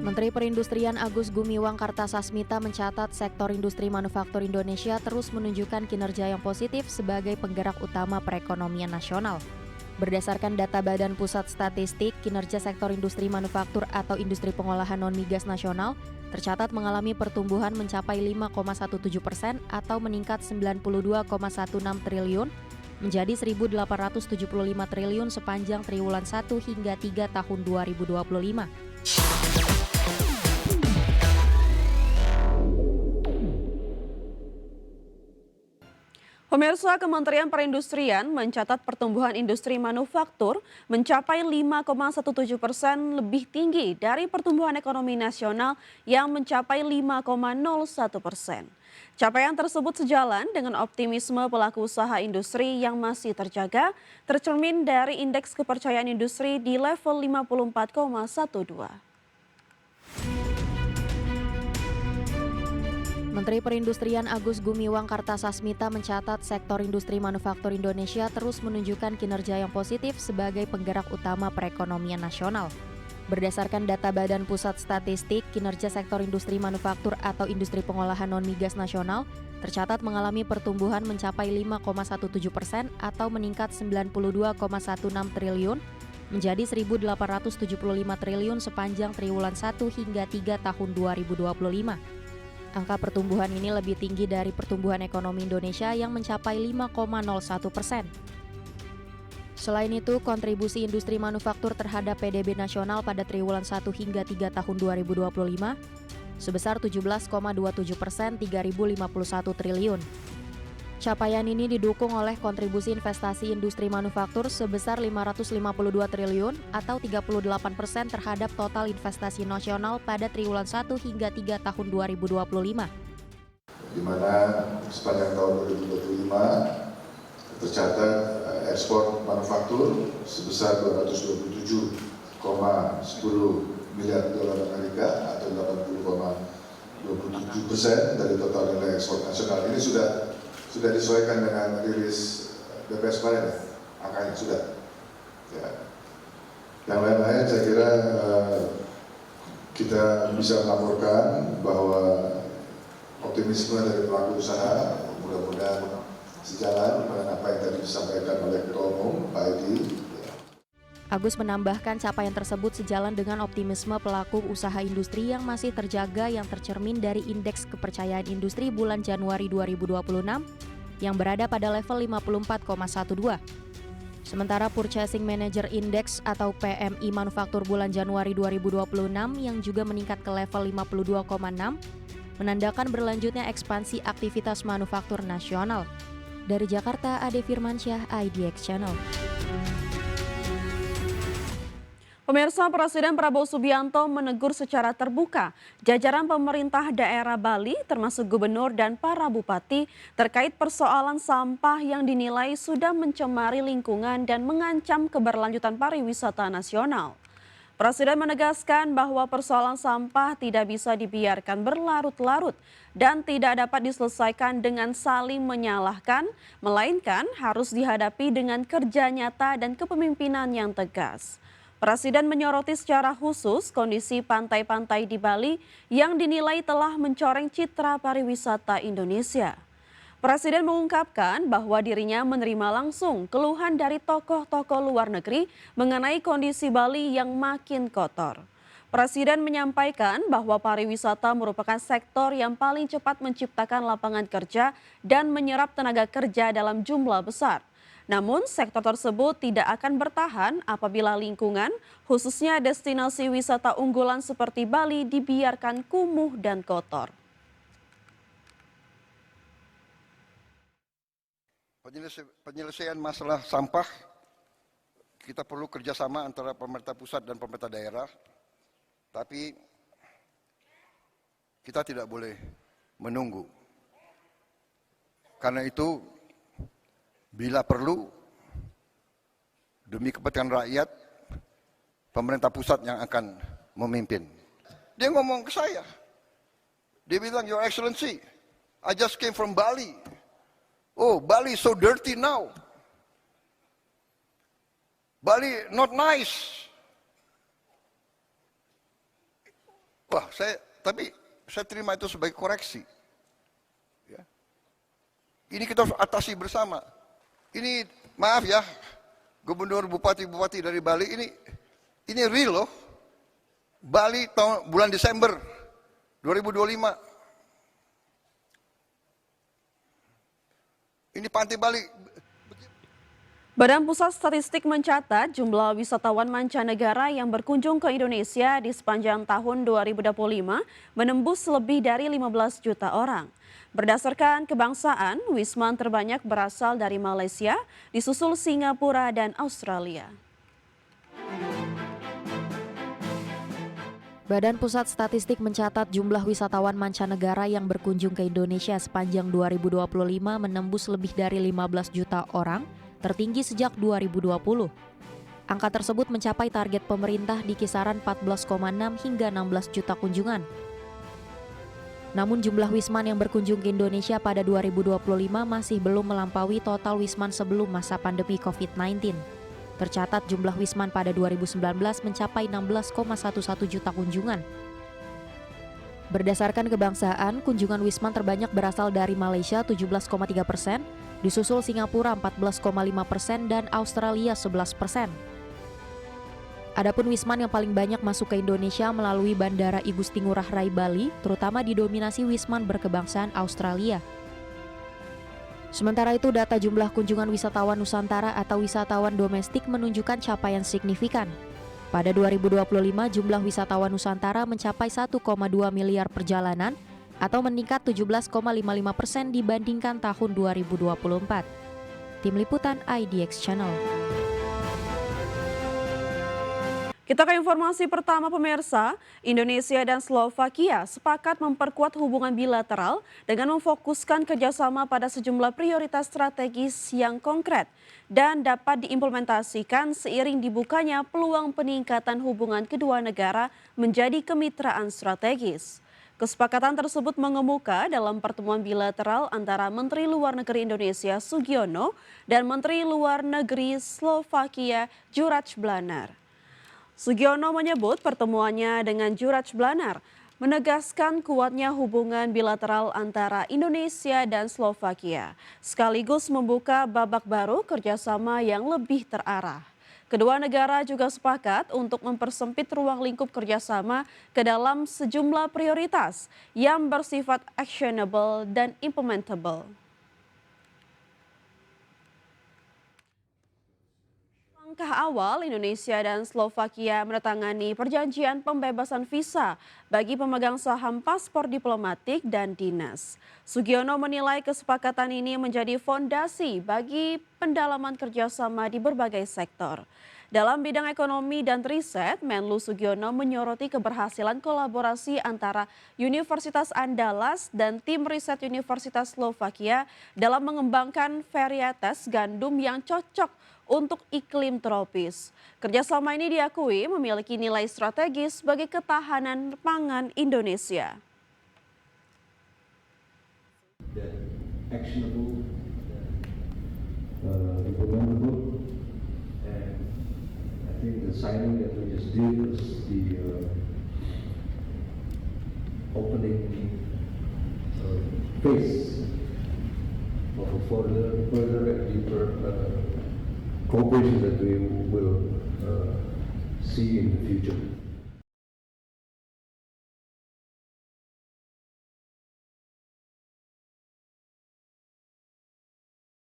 Menteri Perindustrian Agus Gumiwang Kartasasmita mencatat sektor industri manufaktur Indonesia terus menunjukkan kinerja yang positif sebagai penggerak utama perekonomian nasional. Berdasarkan data Badan Pusat Statistik, kinerja sektor industri manufaktur atau industri pengolahan non-migas nasional tercatat mengalami pertumbuhan mencapai 5,17% atau meningkat 92,16 triliun menjadi 1.875 triliun sepanjang triwulan 1 hingga 3 tahun 2025. Pemirsa, Kementerian Perindustrian mencatat pertumbuhan industri manufaktur mencapai 5,17% lebih tinggi dari pertumbuhan ekonomi nasional yang mencapai 5,01%. Capaian tersebut sejalan dengan optimisme pelaku usaha industri yang masih terjaga, tercermin dari indeks kepercayaan industri di level 54,12. Menteri Perindustrian Agus Gumiwang Kartasasmita mencatat sektor industri manufaktur Indonesia terus menunjukkan kinerja yang positif sebagai penggerak utama perekonomian nasional. Berdasarkan data Badan Pusat Statistik, kinerja sektor industri manufaktur atau industri pengolahan non-migas nasional tercatat mengalami pertumbuhan mencapai 5,17% atau meningkat 92,16 triliun menjadi 1.875 triliun sepanjang triwulan 1 hingga 3 tahun 2025. Angka pertumbuhan ini lebih tinggi dari pertumbuhan ekonomi Indonesia yang mencapai 5,01%. Selain itu, kontribusi industri manufaktur terhadap PDB nasional pada triwulan 1 hingga 3 tahun 2025 sebesar 17,27%, 3.051 triliun. Capaian ini didukung oleh kontribusi investasi industri manufaktur sebesar 552 triliun atau 38% terhadap total investasi nasional pada triwulan 1 hingga 3 tahun 2025. Di mana sepanjang tahun 2025 tercatat ekspor manufaktur sebesar 227,10 miliar dolar Amerika atau 80,27% dari total nilai ekspor nasional. Ini sudah disesuaikan dengan rilis BPS kemarin, angkanya sudah. Ya. Yang lain-lain saya kira kita bisa melaporkan bahwa optimisme dari pelaku usaha mudah-mudahan sejalan dengan apa yang tadi disampaikan oleh Ketua Umum Pak Edi. Agus menambahkan capaian tersebut sejalan dengan optimisme pelaku usaha industri yang masih terjaga yang tercermin dari indeks kepercayaan industri bulan Januari 2026 yang berada pada level 54,12. Sementara Purchasing Manager Index atau PMI manufaktur bulan Januari 2026 yang juga meningkat ke level 52,6 menandakan berlanjutnya ekspansi aktivitas manufaktur nasional. Dari Jakarta, Ade Firmansyah, IDX Channel. Pemirsa, Presiden Prabowo Subianto menegur secara terbuka jajaran pemerintah daerah Bali termasuk gubernur dan para bupati terkait persoalan sampah yang dinilai sudah mencemari lingkungan dan mengancam keberlanjutan pariwisata nasional. Presiden menegaskan bahwa persoalan sampah tidak bisa dibiarkan berlarut-larut dan tidak dapat diselesaikan dengan saling menyalahkan, melainkan harus dihadapi dengan kerja nyata dan kepemimpinan yang tegas. Presiden menyoroti secara khusus kondisi pantai-pantai di Bali yang dinilai telah mencoreng citra pariwisata Indonesia. Presiden mengungkapkan bahwa dirinya menerima langsung keluhan dari tokoh-tokoh luar negeri mengenai kondisi Bali yang makin kotor. Presiden menyampaikan bahwa pariwisata merupakan sektor yang paling cepat menciptakan lapangan kerja dan menyerap tenaga kerja dalam jumlah besar. Namun sektor tersebut tidak akan bertahan apabila lingkungan, khususnya destinasi wisata unggulan seperti Bali dibiarkan kumuh dan kotor. Penyelesaian masalah sampah, kita perlu kerjasama antara pemerintah pusat dan pemerintah daerah. Tapi kita tidak boleh menunggu. Karena itu, bila perlu, demi kepentingan rakyat, pemerintah pusat yang akan memimpin. Dia ngomong ke saya. Dia bilang, Your Excellency, I just came from Bali. Oh, Bali is so dirty now. Bali not nice. apa, tapi saya terima itu sebagai koreksi. Ya. Ini kita harus atasi bersama. Ini maaf ya, gubernur, bupati-bupati dari Bali ini real loh. Bali bulan Desember 2025. Ini pantai Bali. Badan Pusat Statistik mencatat jumlah wisatawan mancanegara yang berkunjung ke Indonesia di sepanjang tahun 2025 menembus lebih dari 15 juta orang. Berdasarkan kebangsaan, wisman terbanyak berasal dari Malaysia, disusul Singapura dan Australia. Badan Pusat Statistik mencatat jumlah wisatawan mancanegara yang berkunjung ke Indonesia sepanjang 2025 menembus lebih dari 15 juta orang, tertinggi sejak 2020. Angka tersebut mencapai target pemerintah di kisaran 14,6 hingga 16 juta kunjungan. Namun jumlah wisman yang berkunjung ke Indonesia pada 2025 masih belum melampaui total wisman sebelum masa pandemi COVID-19. Tercatat jumlah wisman pada 2019 mencapai 16,11 juta kunjungan. Berdasarkan kebangsaan, kunjungan wisman terbanyak berasal dari Malaysia 17,3%, disusul Singapura 14,5% dan Australia 11%. Adapun wisman yang paling banyak masuk ke Indonesia melalui Bandara I Gusti Ngurah Rai Bali, terutama didominasi wisman berkebangsaan Australia. Sementara itu, data jumlah kunjungan wisatawan Nusantara atau wisatawan domestik menunjukkan capaian signifikan. Pada 2025, jumlah wisatawan Nusantara mencapai 1,2 miliar perjalanan atau meningkat 17,55% dibandingkan tahun 2024. Tim Liputan IDX Channel. Kita ke informasi pertama pemirsa, Indonesia dan Slovakia sepakat memperkuat hubungan bilateral dengan memfokuskan kerjasama pada sejumlah prioritas strategis yang konkret dan dapat diimplementasikan seiring dibukanya peluang peningkatan hubungan kedua negara menjadi kemitraan strategis. Kesepakatan tersebut mengemuka dalam pertemuan bilateral antara Menteri Luar Negeri Indonesia Sugiono dan Menteri Luar Negeri Slovakia Juraj Blanar. Sugiono menyebut pertemuannya dengan Juraj Blanar menegaskan kuatnya hubungan bilateral antara Indonesia dan Slovakia, sekaligus membuka babak baru kerjasama yang lebih terarah. Kedua negara juga sepakat untuk mempersempit ruang lingkup kerjasama ke dalam sejumlah prioritas yang bersifat actionable dan implementable. Langkah awal Indonesia dan Slovakia menandatangani perjanjian pembebasan visa bagi pemegang saham paspor diplomatik dan dinas. Sugiono menilai kesepakatan ini menjadi fondasi bagi pendalaman kerjasama di berbagai sektor. Dalam bidang ekonomi dan riset, Menlu Sugiono menyoroti keberhasilan kolaborasi antara Universitas Andalas dan tim riset Universitas Slovakia dalam mengembangkan varietas gandum yang cocok untuk iklim tropis. Kerjasama ini diakui memiliki nilai strategis bagi ketahanan pangan Indonesia. Actionable, implementable, and I think the signing that we just did was the opening phase of a further and deeper cooperation that we will see in the future.